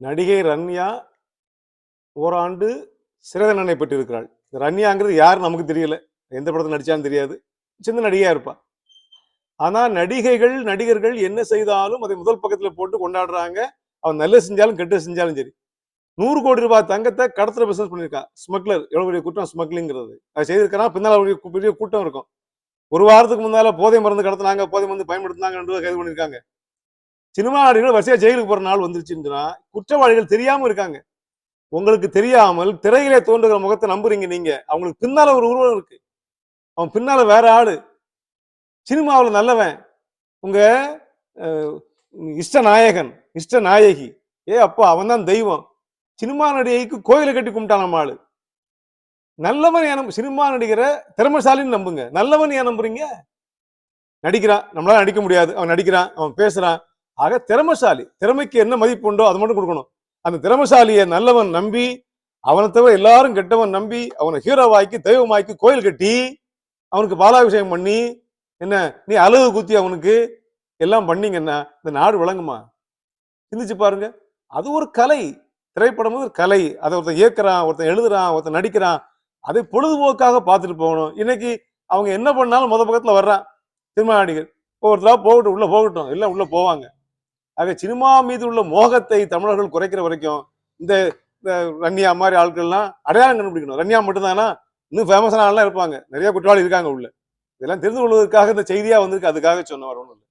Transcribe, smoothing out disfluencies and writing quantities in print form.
நடிகை ரன்யா ஓராண்டு சிறை தண்டனை பெற்றிருக்கிறாள். ரன்யாங்கிறது யார் நமக்கு தெரியல, எந்த படத்தில் நடிச்சான்னு தெரியாது, சின்ன நடிகையா இருப்பா. ஆனா நடிகர்கள் என்ன செய்தாலும் அதை முதல் பக்கத்துல போட்டு கொண்டாடுறாங்க. அவன் நல்ல செஞ்சாலும் கெட்ட செஞ்சாலும் சரி. 100 கோடி ரூபாய் தங்கத்தை கடத்துற பிசினஸ் பண்ணிருக்கான். ஸ்மக்லர். எவ்வளவு பெரிய குற்றம் ஸ்மக்லிங்கிறது. அது செய்திருக்கான். பின்னால ஒரு பெரிய கூட்டம் இருக்கும். ஒரு வாரத்துக்கு முன்னால போதை மருந்து கடத்தினாங்க, போதை மருந்து பயன்படுத்தினாங்க, கைது பண்ணிருக்காங்க. சினிமா நடிகர்கள் வரிசையா ஜெயிலுக்கு போற நாள் வந்துருச்சுன்னா குற்றவாளிகள் தெரியாம இருக்காங்க. உங்களுக்கு தெரியாமல் திரையிலே தோன்றுகிற முகத்தை நம்புறீங்க நீங்க. அவங்களுக்கு பின்னால ஒரு உருவம் இருக்கு. அவன் பின்னால வேற ஆளு. சினிமாவில் நல்லவன், உங்க இஷ்ட நாயகன், இஷ்ட நாயகி, அப்பா அவன் தான் தெய்வம். சினிமா நடிகைக்கு கோயிலை கட்டி கும்பிட்டான் ஆளு. நல்லவன் ஏன் சினிமா நடிகரை திறமைசாலின்னு நம்புங்க. நல்லவன் ஏன் நம்புறீங்க? நடிக்கிறான், நம்மளால நடிக்க முடியாது, அவன் நடிக்கிறான், அவன் பேசுறான். ஆக திறமைசாலி, திறமைக்கு என்ன மதிப்பு உண்டோ அது மட்டும் கொடுக்கணும். அந்த திறமைசாலியை நல்லவன் நம்பி, அவனை தவிர எல்லாரும் கெட்டவன் நம்பி, அவனை ஹீரோவாக்கி தெய்வமாக்கி கோயில் கட்டி அவனுக்கு பாலாபிஷேகம் பண்ணி, என்ன நீ அழகு குத்தி அவனுக்கு எல்லாம் பண்ணீங்கன்னா இந்த நாடு விளங்குமா? சிந்திச்சு பாருங்க. அது ஒரு கலை. திரைப்படம் ஒரு கலை. அதை ஒருத்தன் இயக்குறான், ஒருத்தன் எழுதுறான், ஒருத்தன் நடிக்கிறான். அதை பொழுதுபோக்காக பார்த்துட்டு போகணும். இன்னைக்கு அவங்க என்ன பண்ணாலும் முத பக்கத்துல வர்றான் சினிமா நடிகர். ஒவ்வொருத்தரா போகட்டும், உள்ள போகட்டும், எல்லாம் உள்ள போவாங்க. ஆக சினிமா மீது உள்ள மோகத்தை தமிழர்கள் குறைக்கிற வரைக்கும் இந்த ரன்யா மாதிரி ஆட்கள்லாம் அடையாளம் கண்டுபிடிக்கணும். ரன்யா மட்டும்தானா? இன்னும் ஃபேமஸான ஆள்லாம் இருப்பாங்க, நிறைய குற்றவாளி இருக்காங்க உள்ள. இதெல்லாம் தெரிந்து கொள்வதற்காக இந்த செய்தியா வந்திருக்கு, அதுக்காக சொன்ன வரணும்.